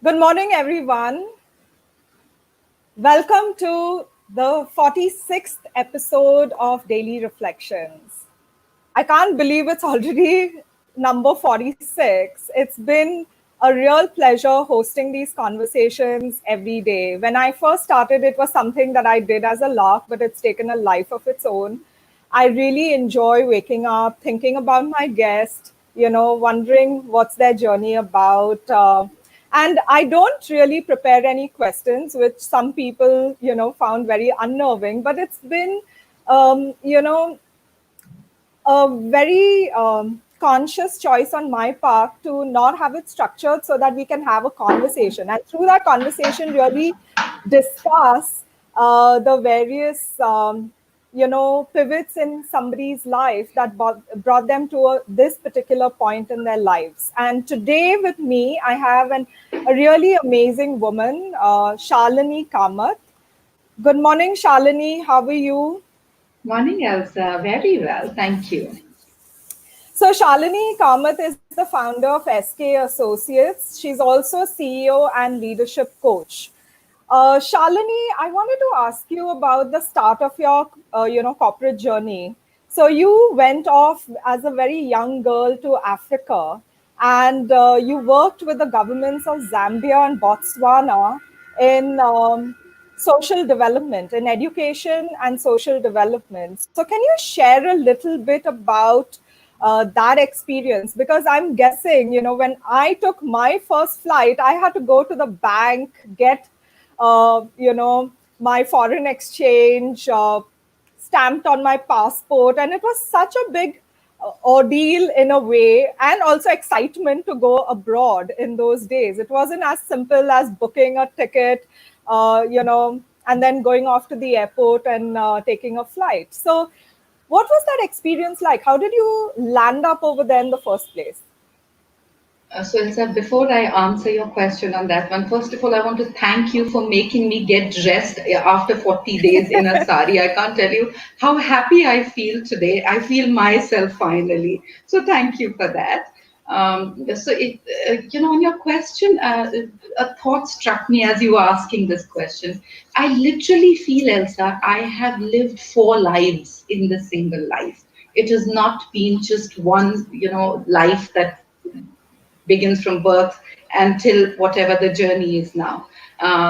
Good morning, everyone. Welcome to the 46th episode of Daily Reflections. I can't believe it's already number 46. It's been a real pleasure hosting these conversations every day. When I first started, it was something that I did as a lark, but it's taken a life of its own. I really enjoy waking up, thinking about my guest, wondering what's their journey about. And I don't really prepare any questions, which some people, found very unnerving, but it's been, a very conscious choice on my part to not have it structured so that we can have a conversation. And through that conversation, really discuss the various, pivots in somebody's life that brought them to this particular point in their lives. And today with me, I have a really amazing woman, Shalini Kammath. Good morning, Shalini. How are you? Morning, Elsa. Very well, thank you. So Shalini Kamath is the founder of SK Associates. She's also CEO and leadership coach. Shalini, I wanted to ask you about the start of your, corporate journey. So you went off as a very young girl to Africa, and you worked with the governments of Zambia and Botswana in social development, in education and social development. So can you share a little bit about that experience? Because I'm guessing, when I took my first flight, I had to go to the bank, get my foreign exchange stamped on my passport. And it was such a big ordeal in a way, and also excitement to go abroad in those days. It wasn't as simple as booking a ticket, and then going off to the airport and taking a flight. So, what was that experience like? How did you land up over there in the first place? So, Elsa, before I answer your question on that one, first of all, I want to thank you for making me get dressed after 40 days in a sari. I can't tell you how happy I feel today. I feel myself finally. So, thank you for that. On your question, a thought struck me as you were asking this question. I literally feel, Elsa, I have lived 4 lives in the single life. It has not been just one, life that begins from birth until whatever the journey is now.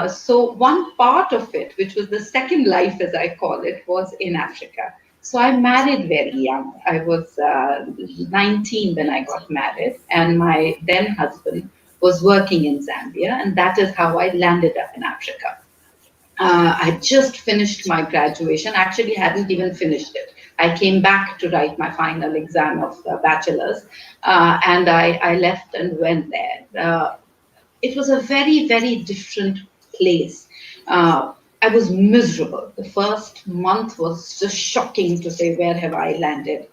So one part of it, which was the second life, as I call it, was in Africa. So I married very young. I was 19 when I got married, and my then husband was working in Zambia, and that is how I landed up in Africa. I just finished my graduation, actually hadn't even finished it. I came back to write my final exam of bachelor's, and I left and went there. It was a very, very different place. I was miserable. The first month was just shocking to say, where have I landed?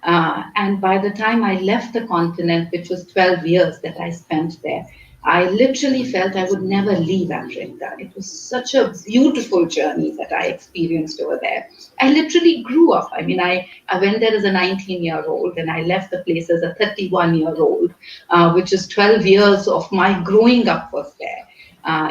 And by the time I left the continent, which was 12 years that I spent there, I literally felt I would never leave Africa. It was such a beautiful journey that I experienced over there. I literally grew up. I mean, I went there as a 19-year-old and I left the place as a 31-year-old, which is 12 years of my growing up was there.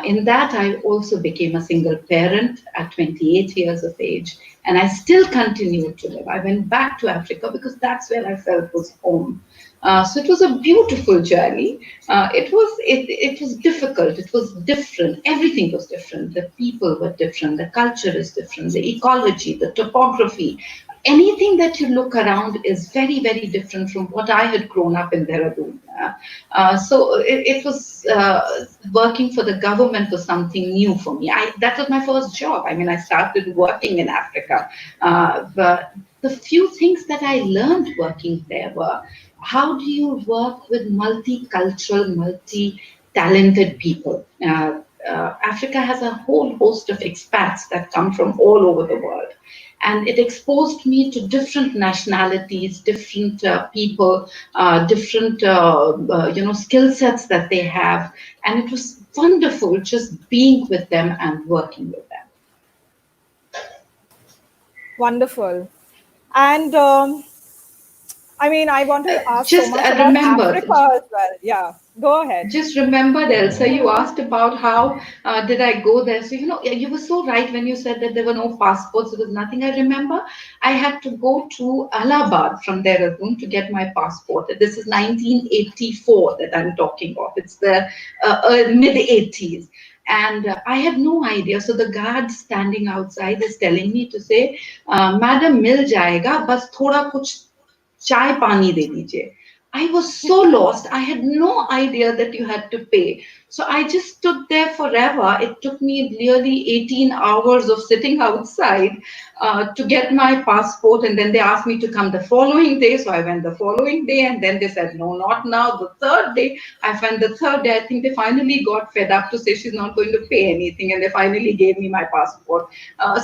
In that, I also became a single parent at 28 years of age, and I still continued to live. I went back to Africa because that's where I felt was home. So it was a beautiful journey. It was difficult. It was different. Everything was different. The people were different. The culture is different. The ecology, the topography, anything that you look around is very, very different from what I had grown up in Dehradun. So it was working for the government was something new for me. That was my first job. I mean, I started working in Africa. But the few things that I learned working there were how do you work with multicultural, multi-talented people? Africa has a whole host of expats that come from all over the world. And it exposed me to different nationalities, different people, different skill sets that they have, and it was wonderful just being with them and working with them. Wonderful. And I mean, I want to ask so Just much about remember, Africa as well. Yeah. Go ahead. Just remembered, Elsa, you asked about how did I go there. So, you were so right when you said that there were no passports, there was nothing. I remember I had to go to Allahabad from Dehradun to get my passport. This is 1984 that I'm talking of. It's the mid 80s. And I had no idea. So the guard standing outside is telling me to say, Madam, mil jayega, bas thoda kuch chai pani de dijiye. I was so lost. I had no idea that you had to pay. So I just stood there forever. It took me nearly 18 hours of sitting outside to get my passport. And then they asked me to come the following day. So I went the following day. And then they said, no, not now. The third day, I went the third day. I think they finally got fed up to say she's not going to pay anything. And they finally gave me my passport.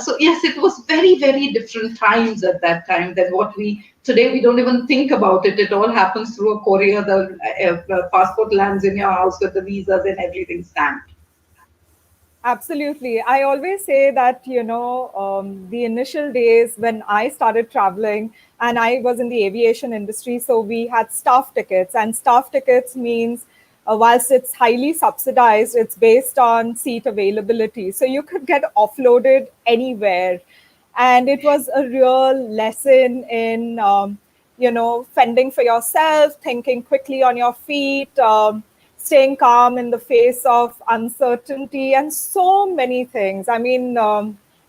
So, yes, it was very, very different times at that time than what we today. We don't even think about it. It all happens through a courier. The passport lands in your house with the visas and everything stamped. Absolutely. I always say that, the initial days when I started traveling and I was in the aviation industry, so we had staff tickets, and staff tickets means whilst it's highly subsidized, it's based on seat availability. So you could get offloaded anywhere. And it was a real lesson in, fending for yourself, thinking quickly on your feet, staying calm in the face of uncertainty, and so many things. I mean,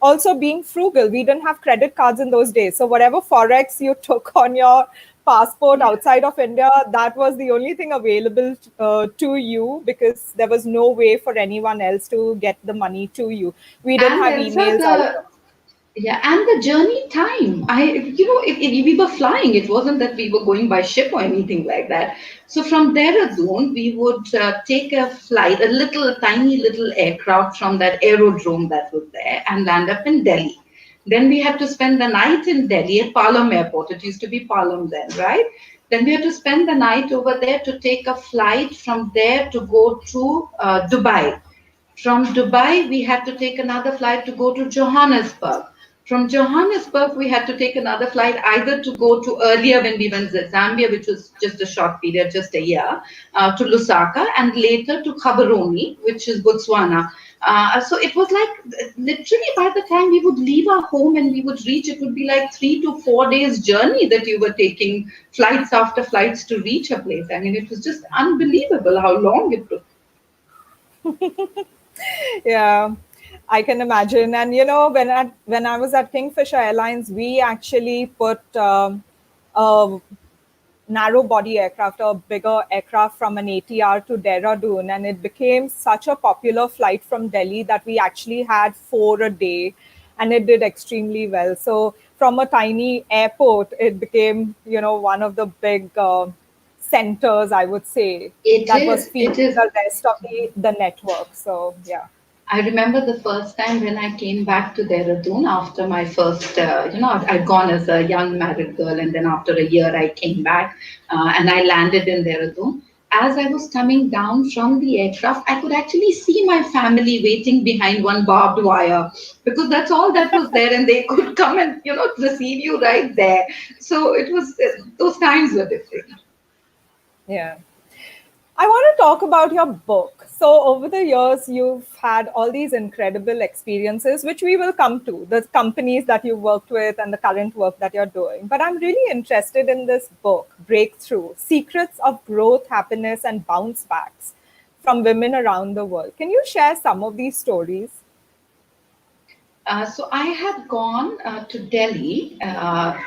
also being frugal. We didn't have credit cards in those days. So whatever Forex you took on your passport Yeah. outside of India, that was the only thing available to you, because there was no way for anyone else to get the money to you. We didn't And have Elsa, emails either. and the journey time. If we were flying, it wasn't that we were going by ship or anything like that. So from Dehradun, we would take a flight, a little tiny little aircraft from that aerodrome that was there, and land up in Delhi. Then we had to spend the night in Delhi at Palam Airport. It used to be Palam then, right? Then we had to spend the night over there to take a flight from there to go to Dubai. From Dubai, we had to take another flight to go to Johannesburg. From Johannesburg, we had to take another flight either to go to earlier when we went to Zambia, which was just a short period, just a year, to Lusaka, and later to Gaborone, which is Botswana. So it was like literally by the time we would leave our home and we would reach, it would be like 3 to 4 days journey that you were taking flights after flights to reach a place. I mean, it was just unbelievable how long it took. Yeah, I can imagine. And when I was at Kingfisher Airlines, we actually put a narrow body aircraft, a bigger aircraft from an ATR to Dehradun, and it became such a popular flight from Delhi that we actually had four a day, and it did extremely well. So from a tiny airport, it became one of the big centers, I would say, It that was is. feeding It is. the rest of the network. So yeah. I remember the first time when I came back to Dehradun after my first, I'd gone as a young married girl, and then after a year I came back and I landed in Dehradun. As I was coming down from the aircraft, I could actually see my family waiting behind one barbed wire, because that's all that was there, and they could come and receive you right there. So it was those times were different. Yeah. I want to talk about your book. So, over the years, you've had all these incredible experiences, which we will come to, the companies that you worked with and the current work that you're doing. But I'm really interested in this book, Breakthrough: Secrets of Growth, Happiness, and Bounce Backs from Women Around the World. Can you share some of these stories? So I had gone to Delhi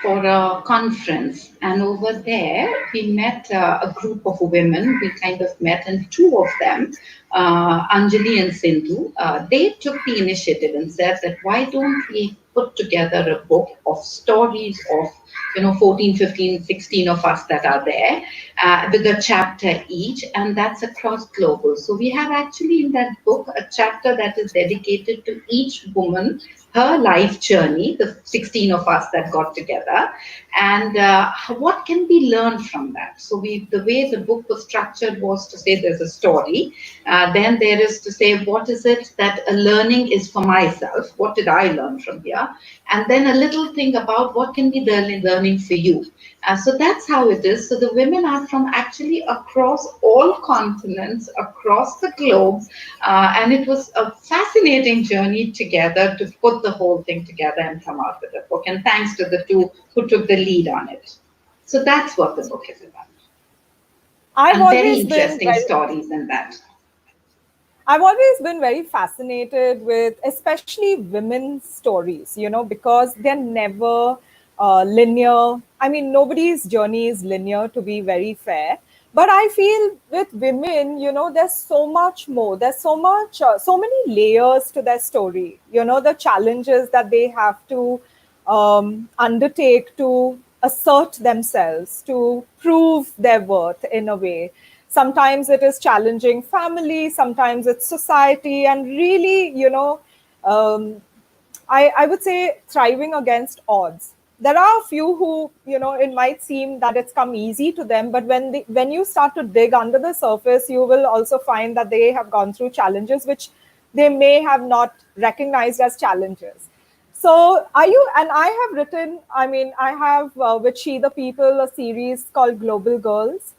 for a conference, and over there we met a group of women. We kind of met, and two of them, Anjali and Sindhu, they took the initiative and said that why don't we put together a book of stories of 14, 15, 16 of us that are there with a chapter each, and that's across global. So we have actually in that book a chapter that is dedicated to each woman, her life journey, the 16 of us that got together, and what can be learned from that. So the way the book was structured was to say there's a story, then there is to say what is it that a learning is for myself, what did I learn from here, and then a little thing about what can be the learning for you. So that's how it is. So the women are from actually across all continents, across the globe, and it was a fascinating journey together to put the whole thing together and come out with a book. And thanks to the two who took the lead on it. So that's what the book is about. I've And very always been interesting very stories in that. I've always been very fascinated with especially women's stories, because they're never linear. I mean, nobody's journey is linear, to be very fair. But I feel with women, there's so much more. There's so many layers to their story. The challenges that they have to undertake to assert themselves, to prove their worth in a way. Sometimes it is challenging family, sometimes it's society, and really, um, I would say thriving against odds. There are a few who, it might seem that it's come easy to them, but when you start to dig under the surface, you will also find that they have gone through challenges which they may have not recognized as challenges. So are you, and I have written, I have with She the People, a series called Global Girls,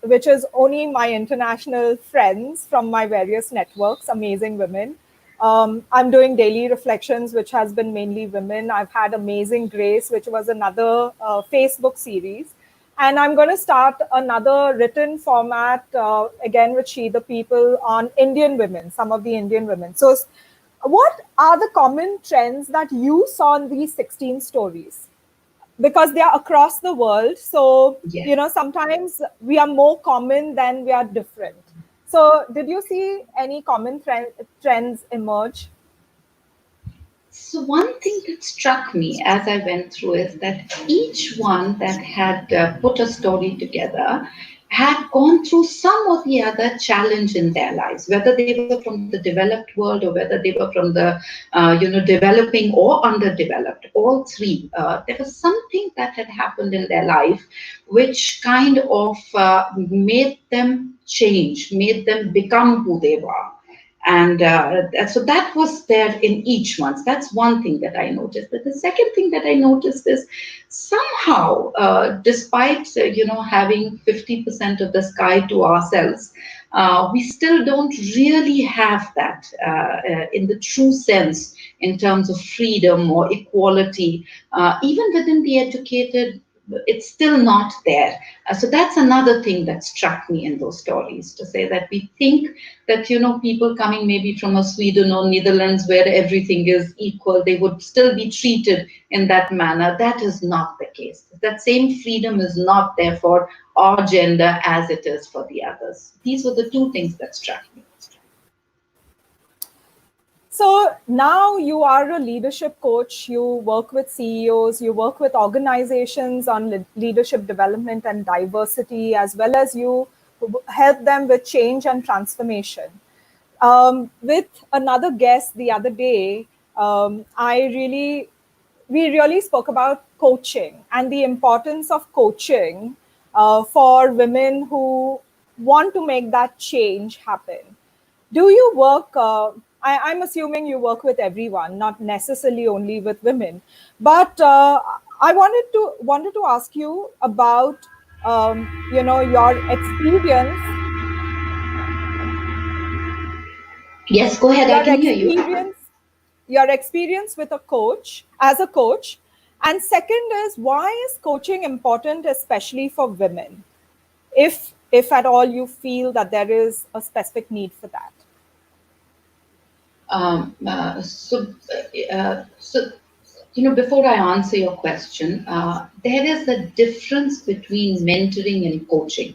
which is only my international friends from my various networks, amazing women. I'm doing Daily Reflections, which has been mainly women. I've had Amazing Grace, which was another Facebook series. And I'm going to start another written format, again, with She the People, on Indian women, some of the Indian women. So what are the common trends that you saw in these 16 stories? Because they are across the world. So, Yeah. sometimes we are more common than we are different. So, did you see any common trends emerge? So one thing that struck me as I went through is that each one that had put a story together had gone through some or the other challenge in their lives, whether they were from the developed world or whether they were from the developing or underdeveloped. All three, there was something that had happened in their life which kind of made them change, made them become who they were. And so that was there in each one. So that's one thing that I noticed. But the second thing that I noticed is somehow, despite having 50% of the sky to ourselves, we still don't really have that in the true sense in terms of freedom or equality. Even within the educated, it's still not there. So that's another thing that struck me in those stories, to say that we think that people coming maybe from a Sweden or Netherlands where everything is equal, they would still be treated in that manner. That is not the case. That same freedom is not there for our gender as it is for the others. These were the two things that struck me. So now you are a leadership coach, you work with CEOs, you work with organizations on leadership development and diversity, as well as you help them with change and transformation. With another guest the other day, we really spoke about coaching and the importance of coaching for women who want to make that change happen. Do you work? I'm assuming you work with everyone, not necessarily only with women. But I wanted to ask you about your experience, Yes, go ahead. I your can hear you. experience, your experience with a coach as a coach, and second is, why is coaching important, especially for women? If at all you feel that there is a specific need for that. So before I answer your question, there is a difference between mentoring and coaching.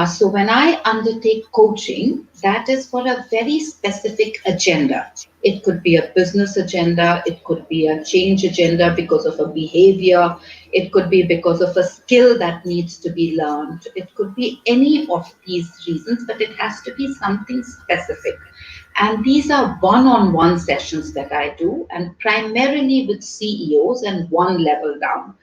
So when I undertake coaching, that is for a very specific agenda. It could be a business agenda, it could be a change agenda because of a behavior, it could be because of a skill that needs to be learned. It could be any of these reasons, but it has to be something specific. And these are one-on-one sessions that I do, and primarily with CEOs and one level down.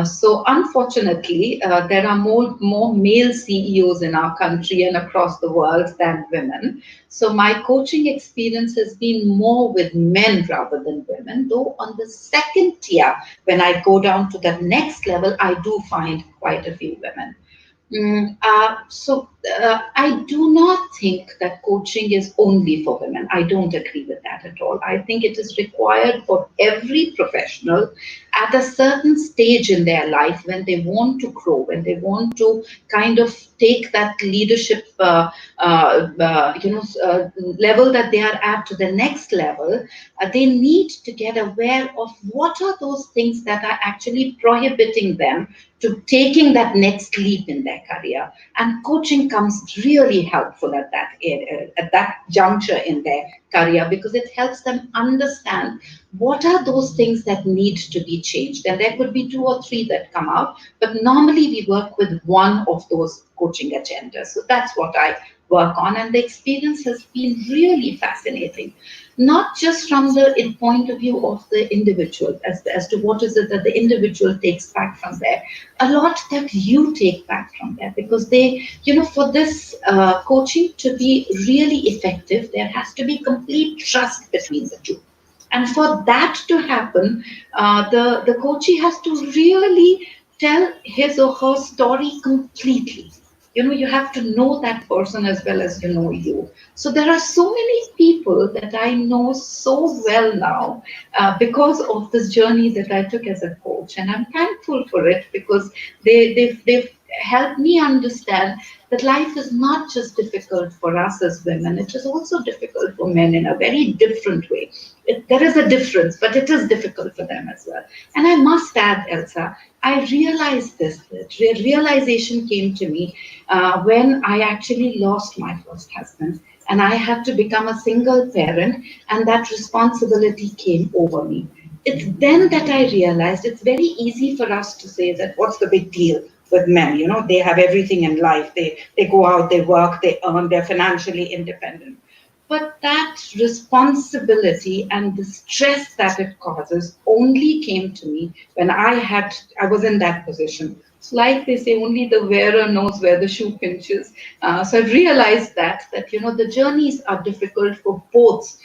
So unfortunately, there are more male CEOs in our country and across the world than women. So my coaching experience has been more with men rather than women, though on the second tier, when I go down to the next level, I do find quite a few women. I do not think that coaching is only for women. I don't agree with that at all. I think it is required for every professional at a certain stage in their life when they want to grow, when they want to kind of take that leadership, level that they are at to the next level. They need to get aware of what are those things that are actually prohibiting them to taking that next leap in their career. And coaching comes really helpful at that juncture in their career, because it helps them understand what are those things that need to be changed. And there could be two or three that come out, but normally we work with one of those coaching agendas. So that's what I work on, and the experience has been really fascinating, not just from the point of view of the individual as to what is it that the individual takes back from there, a lot that you take back from there, because they, for this coaching to be really effective, there has to be complete trust between the two. And for that to happen, the coachee has to really tell his or her story completely. You have to know that person as well as you know you. So there are so many people that I know so well now, because of this journey that I took as a coach, and I'm thankful for it, because they've helped me understand that life is not just difficult for us as women, it is also difficult for men in a very different way. There is a difference, but it is difficult for them as well. And I must add, Elsa, I realized this. The realization came to me when I actually lost my first husband, and I had to become a single parent, and that responsibility came over me. It's then that I realized it's very easy for us to say that what's the big deal with men? They have everything in life. They go out, they work, they earn, they're financially independent. But that responsibility and the stress that it causes only came to me when I was in that position. It's like they say, only the wearer knows where the shoe pinches. So I realized that the journeys are difficult for both,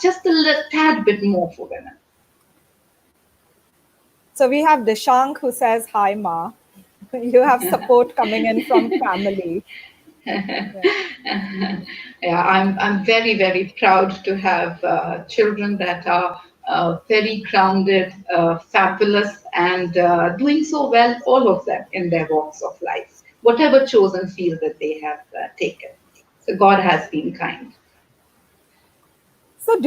just a tad bit more for women. So we have Dishank who says, "Hi, Ma." You have support coming in from family. Yeah. Yeah, I'm very, very proud to have children that are very grounded, fabulous, and doing so well, all of them in their walks of life, whatever chosen field that they have taken. So God has been kind. So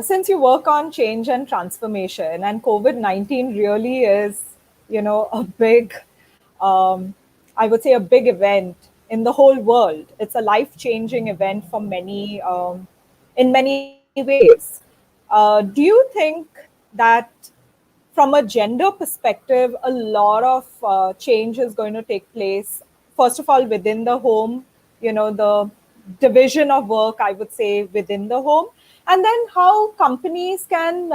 since you work on change and transformation, and COVID-19 really is, a big, I would say a big event in the whole world. It's a life-changing event for many, in many ways. Do you think that from a gender perspective, a lot of change is going to take place. First of all, within the home, the division of work, I would say, within the home, and then how companies can,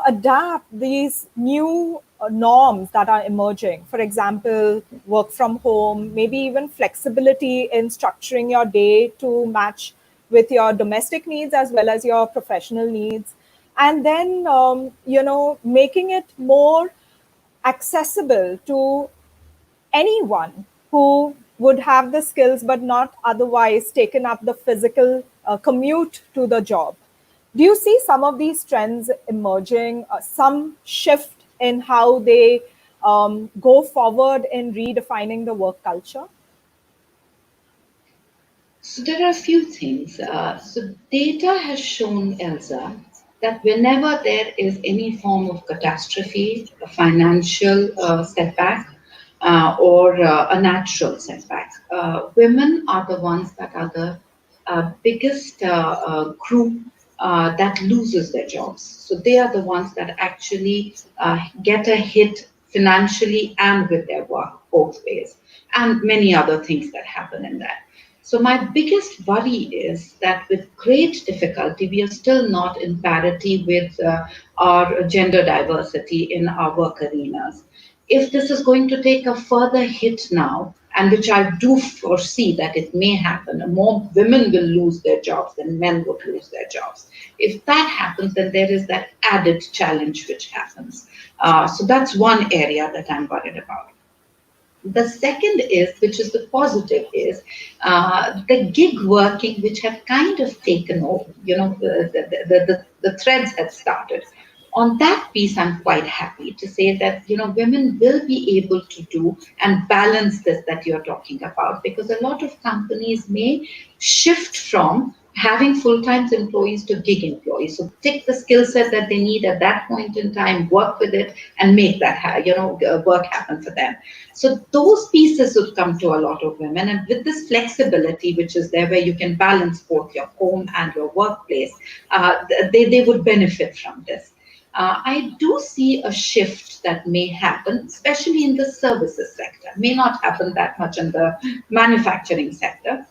adapt these new norms that are emerging. For example, work from home, maybe even flexibility in structuring your day to match with your domestic needs as well as your professional needs, and then making it more accessible to anyone who would have the skills but not otherwise taken up the physical commute to the job. Do you see some of these trends emerging, some shift in how they go forward in redefining the work culture? So there are a few things. So data has shown, Elsa, that whenever there is any form of catastrophe, a financial setback, or a natural setback, women are the ones that are the biggest group that loses their jobs. So they are the ones that actually get a hit financially and with their work both ways, and many other things that happen in that. So my biggest worry is that with great difficulty, we are still not in parity with our gender diversity in our work arenas. If this is going to take a further hit now, and which I do foresee that it may happen, more women will lose their jobs than men would lose their jobs. If that happens, then there is that added challenge which happens. So that's one area that I'm worried about. The second is, which is the positive, is the gig working, which had kind of taken over, the threads had started. On that piece, I'm quite happy to say that, women will be able to do and balance this that you're talking about, because a lot of companies may shift from having full-time employees to gig employees. So take the skill set that they need at that point in time, work with it, and make that work happen for them. So those pieces would come to a lot of women, and with this flexibility, which is there, where you can balance both your home and your workplace, they would benefit from this. I do see a shift that may happen, especially in the services sector. May not happen that much in the manufacturing sector,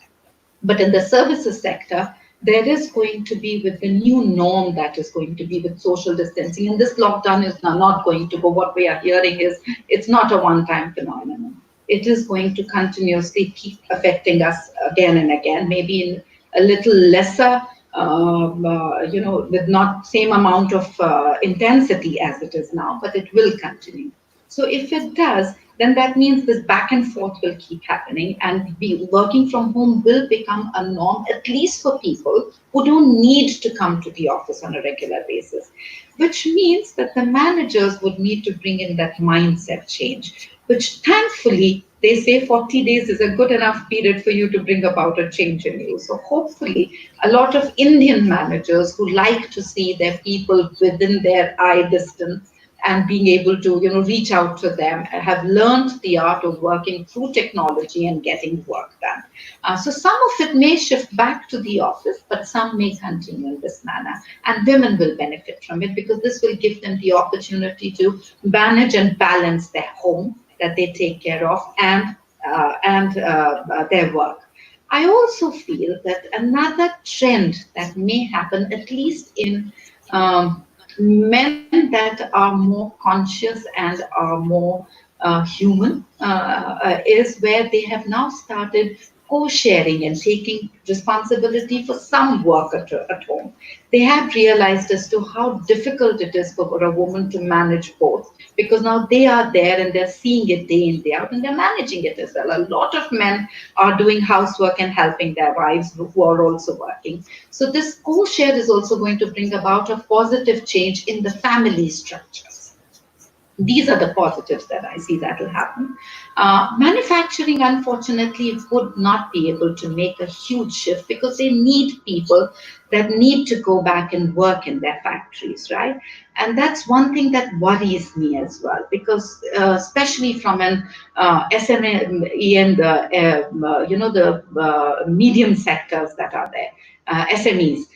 but in the services sector, there is going to be, with the new norm that is going to be with social distancing, and this lockdown is now not going to go. What we are hearing is it's not a one-time phenomenon. It is going to continuously keep affecting us again and again, maybe in a little lesser, with not same amount of intensity as it is now, but it will continue. So if it does, then that means this back and forth will keep happening, and working from home will become a norm, at least for people who don't need to come to the office on a regular basis, which means that the managers would need to bring in that mindset change, which thankfully they say 40 days is a good enough period for you to bring about a change in you. So hopefully a lot of Indian managers who like to see their people within their eye distance and being able to reach out to them, have learned the art of working through technology and getting work done. So some of it may shift back to the office, but some may continue in this manner, and women will benefit from it, because this will give them the opportunity to manage and balance their home that they take care of, and their work. I also feel that another trend that may happen, at least in men that are more conscious and are more human, is where they have now started co-sharing and taking responsibility for some work at home. They have realized as to how difficult it is for a woman to manage both, because now they are there and they're seeing it day in, day out, and they're managing it as well. A lot of men are doing housework and helping their wives who are also working. So this co-share is also going to bring about a positive change in the family structures. These are the positives that I see that will happen. Manufacturing, unfortunately, would not be able to make a huge shift, because they need people that need to go back and work in their factories, right? And that's one thing that worries me as well, because especially from an SME and the medium sectors that are there, SMEs.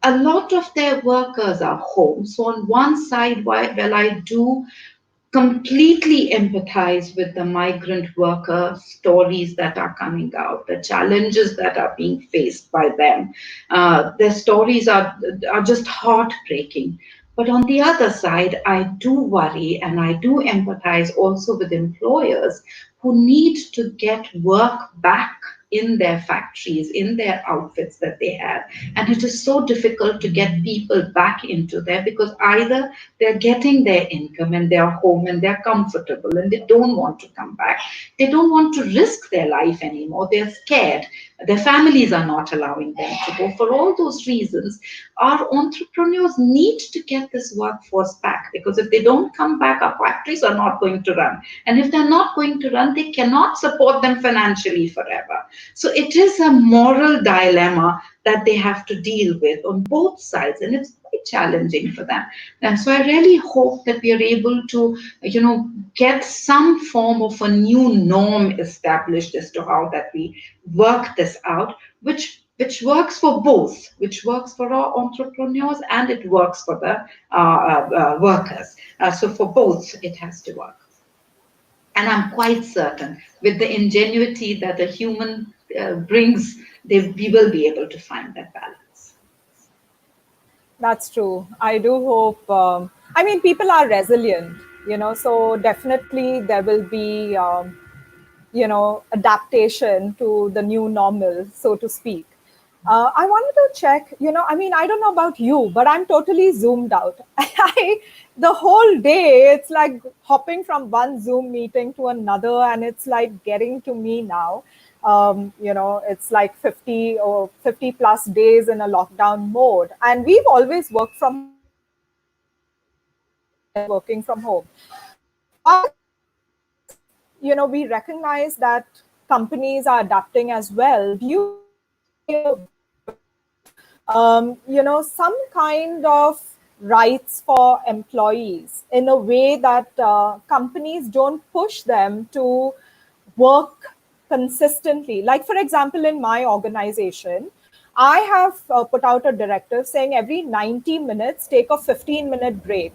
A lot of their workers are home. So on one side, while I do completely empathize with the migrant worker stories that are coming out, the challenges that are being faced by them, their stories are just heartbreaking. But on the other side, I do worry and I do empathize also with employers who need to get work back in their factories, in their outfits that they have. And it is so difficult to get people back into there, because either they're getting their income and they're home and they're comfortable and they don't want to come back. They don't want to risk their life anymore. They're scared. Their families are not allowing them to go. For all those reasons, our entrepreneurs need to get this workforce back, because if they don't come back, our factories are not going to run. And if they're not going to run, they cannot support them financially forever. So it is a moral dilemma that they have to deal with on both sides, and it's quite challenging for them. And so I really hope that we are able to, get some form of a new norm established as to how that we work this out, which works for both, which works for our entrepreneurs and it works for the workers. So for both, it has to work. And I'm quite certain, with the ingenuity that a human brings, we will be able to find that balance. That's true. I do hope. I mean, people are resilient, so definitely there will be, adaptation to the new normal, so to speak. I wanted to check, I mean, I don't know about you, but I'm totally zoomed out. The whole day, it's like hopping from one Zoom meeting to another, and it's like getting to me now. It's like 50 or 50 plus days in a lockdown mode. And we've always worked from home. I mean, my husband is always working from home. But as we recognize that companies are adapting as well, do you think there should be some kind of rights for employees in a way that companies don't push them to work consistently? Like, for example, in my organization, I have put out a directive saying every 90 minutes, take a 15-minute break,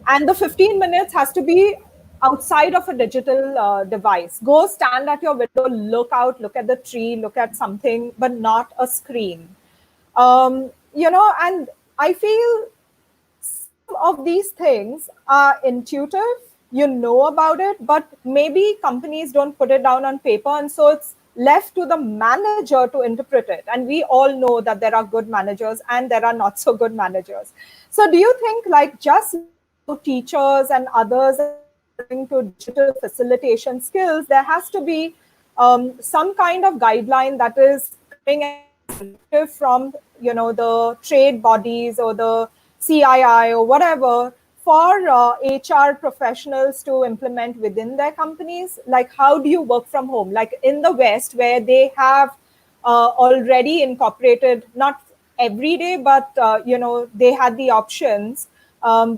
and the 15 minutes has to be outside of a digital device. Go stand at your window, look out, look at the tree, look at something, but not a screen. And I feel some of these things are intuitive, you know about it, but maybe companies don't put it down on paper, and so it's left to the manager to interpret it. And we all know that there are good managers and there are not so good managers. So do you think, like, just like how teachers and others are adapting to digital facilitation skills, there has to be some kind of guideline that is coming as a directive from the trade bodies or the CII or whatever, for HR professionals to implement within their companies? Like, how do you work from home? Like in the West, where they have already incorporated, not every day, but they had the options.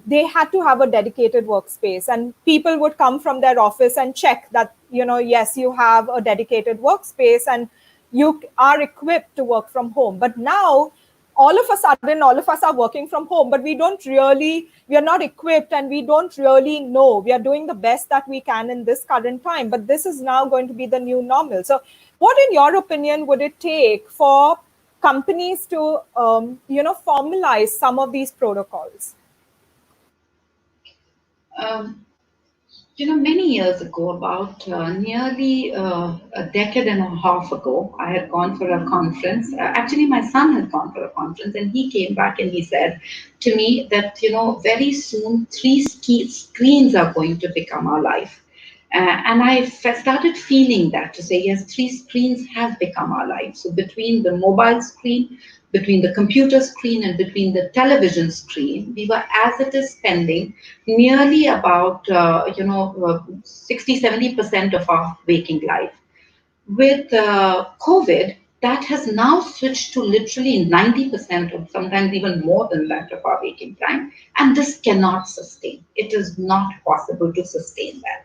They had to have a dedicated workspace, and people would come from their office and check that, yes, you have a dedicated workspace and you are equipped to work from home. But now, all of a sudden, all of us are working from home, but we are not equipped, and we don't really know. We are doing the best that we can in this current time, but this is now going to be the new normal. So what, in your opinion, would it take for companies to formalize some of these protocols? Um, many years ago, about nearly a decade and a half ago, I had gone for a conference. Actually, my son had gone for a conference, and he came back and he said to me that, very soon three screens are going to become our life. And I started feeling that, to say, yes, three screens have become our life. So between the mobile screen, between the computer screen, and between the television screen, we were, as it is, spending nearly about 60-70% of our waking life. With COVID, that has now switched to literally 90%, or sometimes even more than that, of our waking time, and this cannot sustain. It is not possible to sustain that.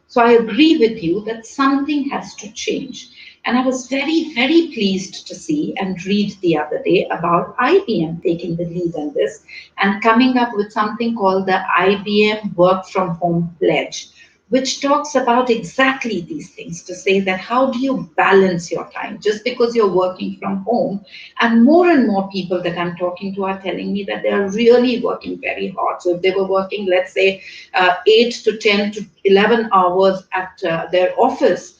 So I agree with you that something has to change. And I was very, very pleased to see and read the other day about IBM taking the lead on this and coming up with something called the IBM Work from Home Pledge, which talks about exactly these things, to say that how do you balance your time just because you're working from home. And more people that I'm talking to are telling me that they're really working very hard. So if they were working, let's say, 8 to 10 to 11 hours at their office,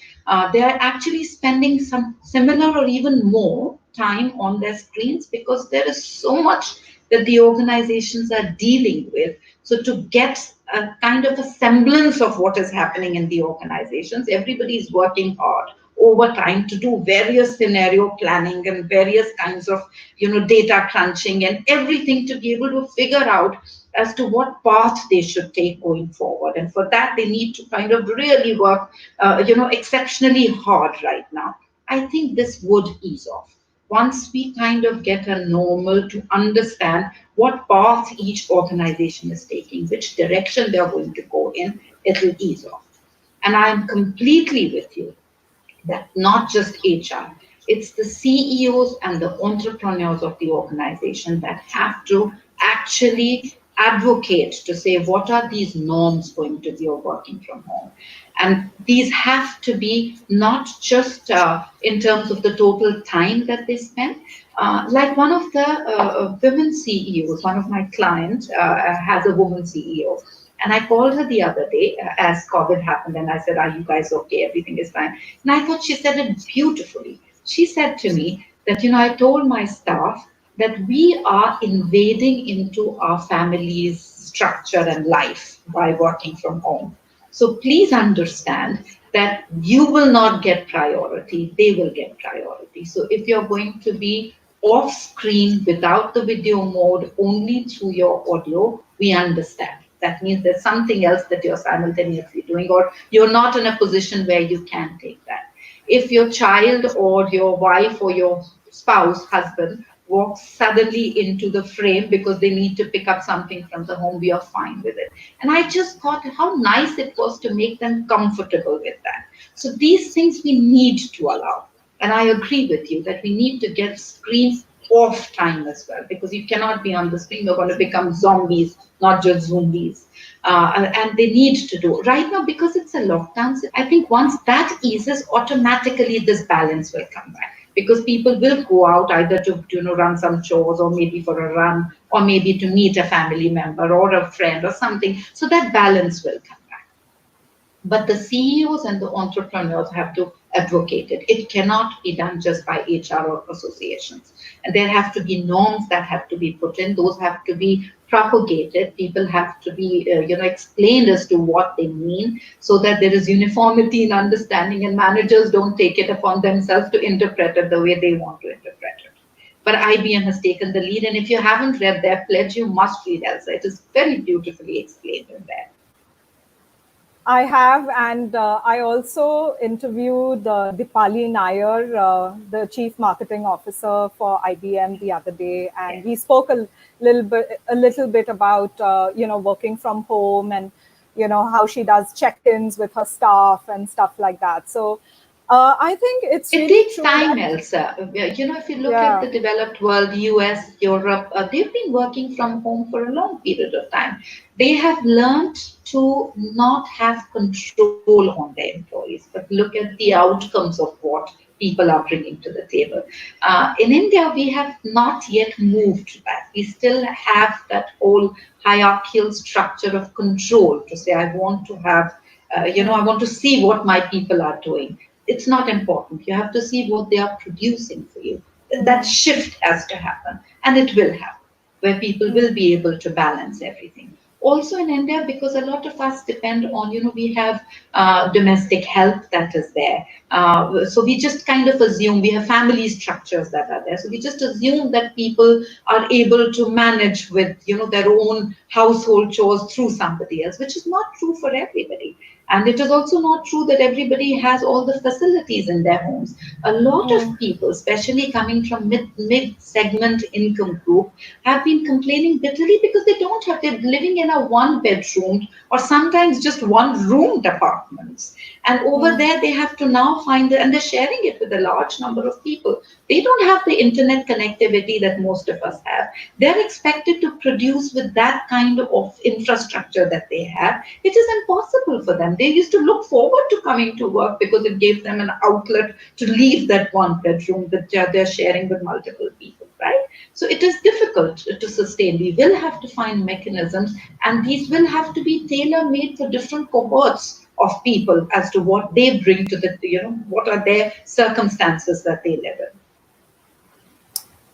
they're actually spending some similar or even more time on their screens, because there is so much that the organizations are dealing with. So to get a kind of a semblance of what is happening in the organizations, everybody is working hard over time to do various scenario planning and various kinds of data crunching and everything, to be able to figure out as to what path they should take going forward. And for that, they need to kind of really work exceptionally hard right now. I think this would ease off once we kind of get a normal to understand what path each organization is taking, which direction they're going to go in. It'll ease off. And I'm completely with you that not just HR, it's the CEOs and the entrepreneurs of the organization that have to actually advocate to say what are these norms going to be of working from home. And these have to be not just in terms of the total time that they spend. Like one of the women CEOs, one of my clients has a woman CEO. And I called her the other day as COVID happened, and I said, "Are you guys okay? Everything is fine." And I thought she said it beautifully. She said to me that, I told my staff that we are invading into our family's structure and life by working from home. So please understand that you will not get priority, they will get priority. So if you're going to be off screen without the video mode, only through your audio, we understand. That means there's something else that you're simultaneously doing, or you're not in a position where you can take that. If your child or your wife or your spouse, husband, walks suddenly into the frame because they need to pick up something from the home, we are fine with it. And I just thought how nice it was to make them comfortable with that. So these things we need to allow. And I agree with you that we need to get screen off time as well, because you cannot be on the screen. You're going to become zombies, not just zombies. And they need to do right now, because it's a lockdown. I think once that eases, automatically this balance will come back, because people will go out either to run some chores, or maybe for a run, or maybe to meet a family member or a friend or something. So that balance will come back. But the CEOs and the entrepreneurs have to advocate it. It cannot be done just by HR or associations. And there have to be norms that have to be put in. Those have to be propagated. People have to be, explained as to what they mean, so that there is uniformity in understanding, and managers don't take it upon themselves to interpret it the way they want to interpret it. But IBM has taken the lead, and if you haven't read their pledge, you must read Elsa. It is very beautifully explained in there. I have, and I also interviewed Dipali Nair, the Chief Marketing Officer for IBM, the other day, and we Yes. spoke a little bit about working from home, and how she does check-ins with her staff and stuff like that. So I think it's It really takes true time, that, Elsa. If you look at yeah. the developed world, US, Europe, they've been working from home for a long period of time. They have learned to not have control on their employees, but look at the outcomes of what people are bringing to the table. In India, we have not yet moved to that. We still have that whole hierarchical structure of control to say, I want to have, I want to see what my people are doing. It's not important. You have to see what they are producing for you. That shift has to happen, and it will happen, where people will be able to balance everything. Also in India, because a lot of us depend on, we have domestic help that is there. So we just kind of assume we have family structures that are there. So we just assume that people are able to manage with, their own household chores through somebody else, which is not true for everybody. And it is also not true that everybody has all the facilities in their homes. A lot of people, especially coming from mid segment income group, have been complaining bitterly because they don't have, they're living in a one bedroom or sometimes just one roomed apartments. And over there, they have to now find it, and they're sharing it with a large number of people. They don't have the internet connectivity that most of us have. They're expected to produce with that kind of infrastructure that they have. It is impossible for them. They used to look forward to coming to work because it gave them an outlet to leave that one bedroom that they're sharing with multiple people, right? So it is difficult to sustain. We will have to find mechanisms, and these will have to be tailor made for different cohorts of people as to what they bring to the, what are their circumstances that they live in.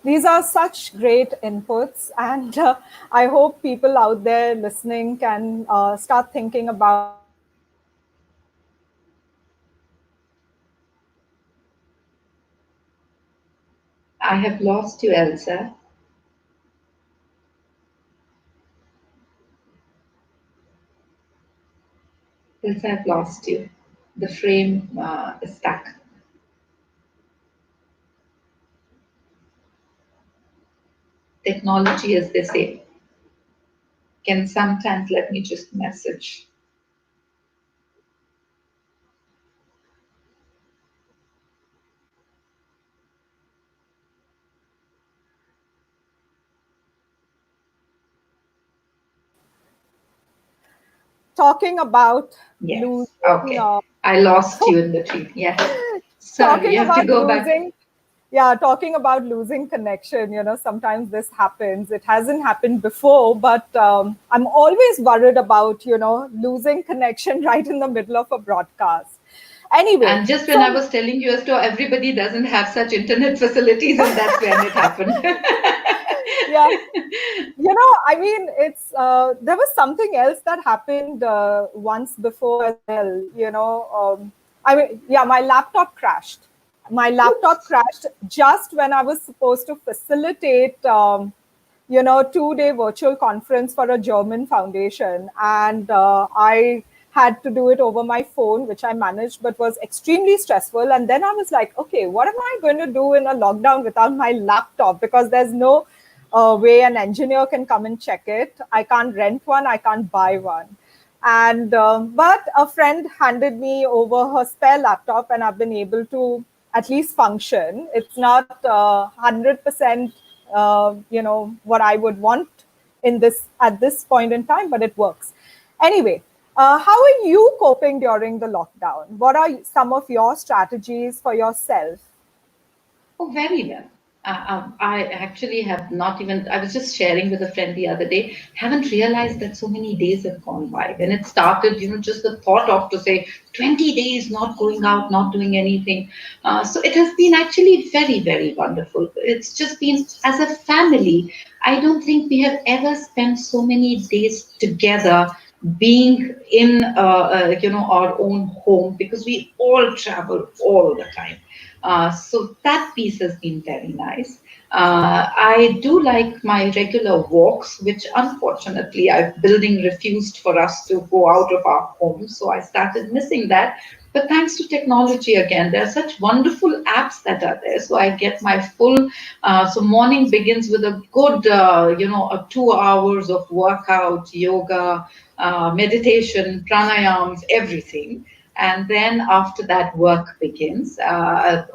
These are such great inputs, and I hope people out there listening can start thinking about this and I have lost you, Elsa. Elsa, I've lost you. The frame is stuck. Technology, as they say, can sometimes let me just message. talking about Yes. losing, Okay. I lost you in between. Yes. Sorry, talking you have to about go back. losing, yeah, talking about losing connection. Sometimes this happens. It hasn't happened before, but I'm always worried about losing connection right in the middle of a broadcast. Anyway, And just when I so was telling you as to everybody doesn't have such internet facilities, and that's when it happened. yeah, I mean, it's there was something else that happened once before as well. I mean, yeah, my laptop crashed. My laptop Oops. crashed just when I was supposed to facilitate, 2-day virtual conference for a German foundation, and I had to do it over my phone, which I managed, but was extremely stressful. And then I was like, okay, what am I going to do in a lockdown without my laptop? Because there's no way an engineer can come and check it. I can't rent one. I can't buy one. And but a friend handed me over her spare laptop, and I've been able to at least function. It's not 100%, what I would want in this at this point in time, but it works. Anyway, how are you coping during the lockdown? What are some of your strategies for yourself? Oh, very well. I actually have not even, I was just sharing with a friend the other day, haven't realized that so many days have gone by. When it started, just the thought of to say 20 days not going out, not doing anything. So it has been actually very, very wonderful. It's just been as a family. I don't think we have ever spent so many days together being in our own home, because we all travel all the time. So that piece has been very nice. I do like my regular walks, which unfortunately our building refused for us to go out of our home. So I started missing that. But thanks to technology again, there are such wonderful apps that are there. So I get my full, so morning begins with a good, 2 hours of workout, yoga, meditation, pranayams, everything. And then after that, work begins.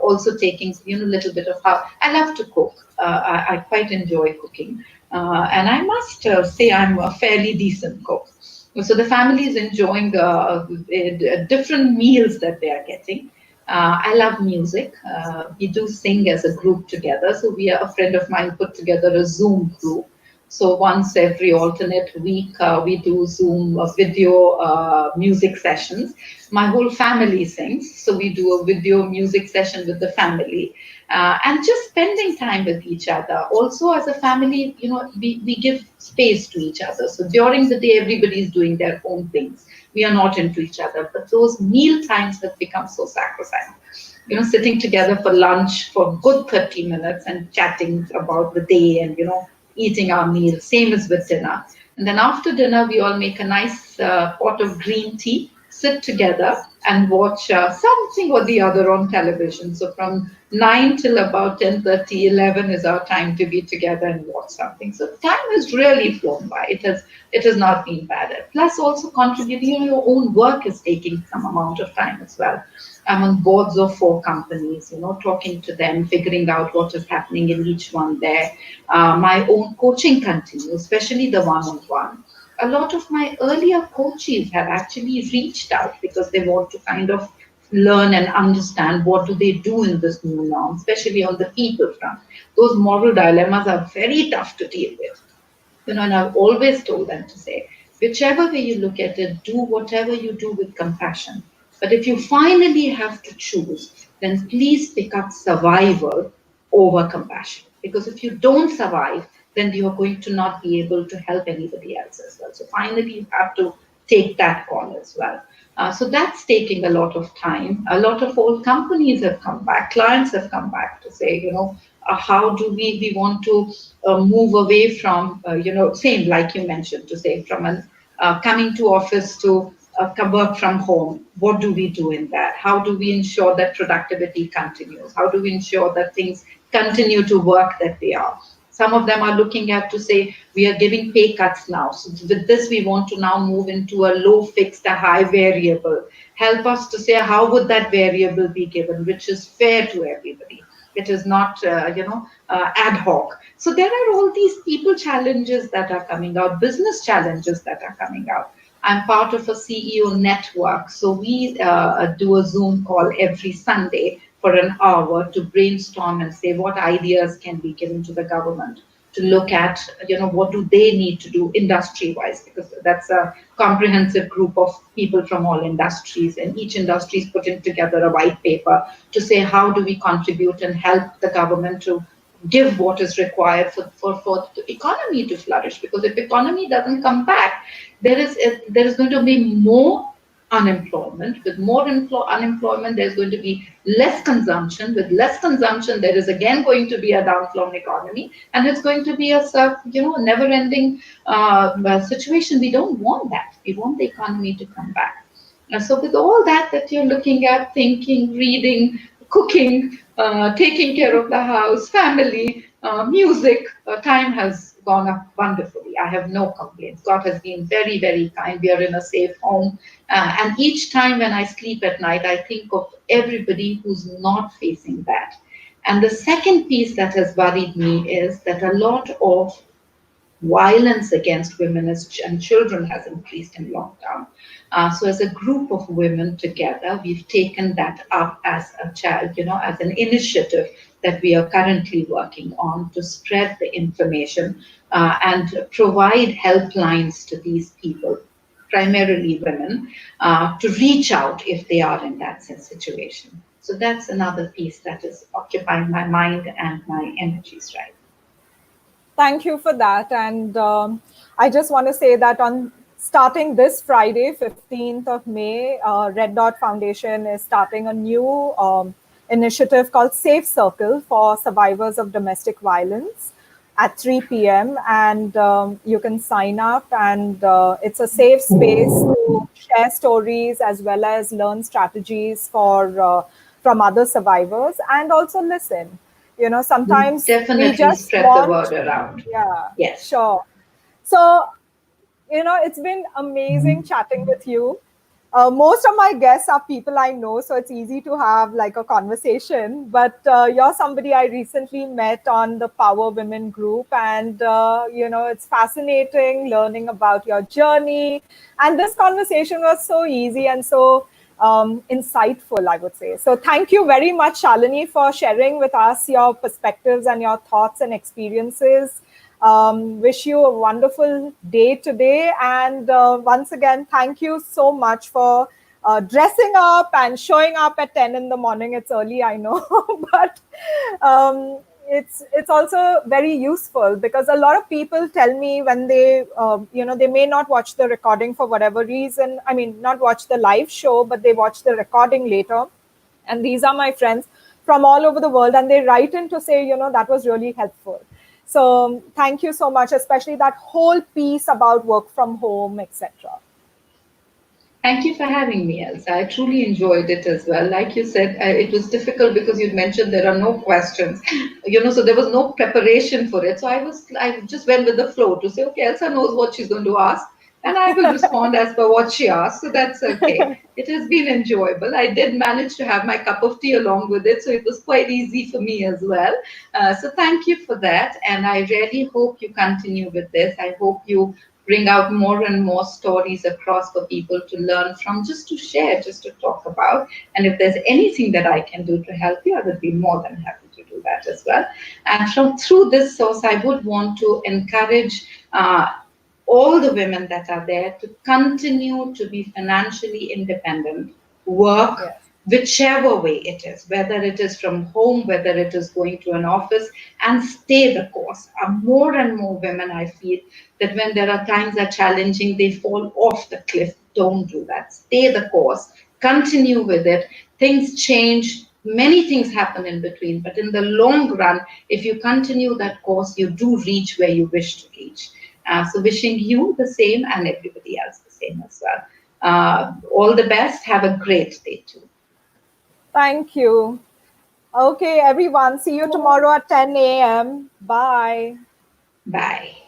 Also taking a little bit of how I love to cook. I quite enjoy cooking, and I must say I'm a fairly decent cook. So the family is enjoying different meals that they are getting. I love music. We do sing as a group together. So a friend of mine put together a Zoom group. So once every alternate week, we do Zoom video music sessions. My whole family sings, so we do a video music session with the family, and just spending time with each other. Also, as a family, we give space to each other. So during the day, everybody is doing their own things. We are not into each other, but those meal times have become so sacrosanct. Sitting together for lunch for good 30 minutes and chatting about the day, and eating our meal. Same as with dinner. And then after dinner, we all make a nice pot of green tea, sit together and watch something or the other on television. So from 9 till about 10:30, 11 is our time to be together and watch something. So time has really flown by. It has not been bad. Plus also contributing, your own work is taking some amount of time as well. I'm on boards of 4 companies, talking to them, figuring out what is happening in each one there. My own coaching continues, especially the one-on-one. A lot of my earlier coaches have actually reached out because they want to kind of learn and understand what do they do in this new norm, especially on the people front. Those moral dilemmas are very tough to deal with. And I've always told them to say, whichever way you look at it, do whatever you do with compassion. But if you finally have to choose, then please pick up survival over compassion. Because if you don't survive, then you're going to not be able to help anybody else as well. So finally, you have to take that call as well. So that's taking a lot of time. A lot of old companies have come back, clients have come back to say, how do we want to move away from, same like you mentioned, to say from an coming to office to work from home. What do we do in that? How do we ensure that productivity continues? How do we ensure that things continue to work that they are? Some of them are looking at to say, we are giving pay cuts now. So with this, we want to now move into a low fixed, a high variable. Help us to say, how would that variable be given, which is fair to everybody? It is not, ad hoc. So there are all these people challenges that are coming out, business challenges that are coming out. I'm part of a CEO network. So we do a Zoom call every Sunday for an hour to brainstorm and say what ideas can be given to the government to look at, what do they need to do industry-wise, because that's a comprehensive group of people from all industries, and each industry is putting together a white paper to say how do we contribute and help the government to give what is required for the economy to flourish. Because if economy doesn't come back, there is going to be more unemployment. With more unemployment, there's going to be less consumption. With less consumption, there is again going to be a downflown economy, and it's going to be a never-ending situation. We don't want that. We want the economy to come back. So with all that you're looking at, thinking, reading, cooking, taking care of the house, family, music, time has gone up wonderfully. I have no complaints. God has been very, very kind. We are in a safe home. And each time when I sleep at night, I think of everybody who's not facing that. And the second piece that has worried me is that a lot of violence against women and children has increased in lockdown. So as a group of women together, we've taken that up as a child, as an initiative that we are currently working on to spread the information and provide helplines to these people, primarily women, to reach out if they are in that situation. So that's another piece that is occupying my mind and my energies right now. Thank you for that. And I just want to say that on starting this Friday, 15th of May, Red Dot Foundation is starting a new initiative called Safe Circle for survivors of domestic violence at 3 p.m. And you can sign up, and it's a safe space to share stories as well as learn strategies from other survivors, and also listen. Sometimes we Definitely just spread the want, word around. yeah, Yes. sure. So, it's been amazing chatting with you. Most of my guests are people I know, so it's easy to have like a conversation. But you're somebody I recently met on the Power Women group, and it's fascinating learning about your journey. And this conversation was so easy and so insightful, I would say. So thank you very much, Shalini, for sharing with us your perspectives and your thoughts and experiences. Wish you a wonderful day today. And once again, thank you so much for dressing up and showing up at 10 in the morning. It's early, I know, but it's also very useful, because a lot of people tell me when they they may not watch the recording for whatever reason. I mean, not watch the live show, but they watch the recording later. And these are my friends from all over the world, and they write in to say, that was really helpful. So thank you so much, especially that whole piece about work from home, etc. Thank you for having me, Elsa. I truly enjoyed it as well. Like you said, it was difficult because you'd mentioned there are no questions, so there was no preparation for it. So I just went with the flow to say, okay, Elsa knows what she's going to ask, and I will respond as per what she asked. So that's okay. It has been enjoyable. I did manage to have my cup of tea along with it, so it was quite easy for me as well. So thank you for that, and I really hope you continue with this. I hope you bring out more and more stories across for people to learn from, just to share, just to talk about. And if there's anything that I can do to help you, I would be more than happy to do that as well. And through this source, I would want to encourage all the women that are there to continue to be financially independent, work Yes. whichever way it is, whether it is from home, whether it is going to an office, and stay the course. More and more women, I feel, that when there are times that are challenging, they fall off the cliff. Don't do that. Stay the course. Continue with it. Things change. Many things happen in between, but in the long run, if you continue that course, you do reach where you wish to reach. So wishing you the same, and everybody else the same as well. All the best. Have a great day too. Thank you. Okay, everyone. See you tomorrow at 10 a.m. Bye. Bye.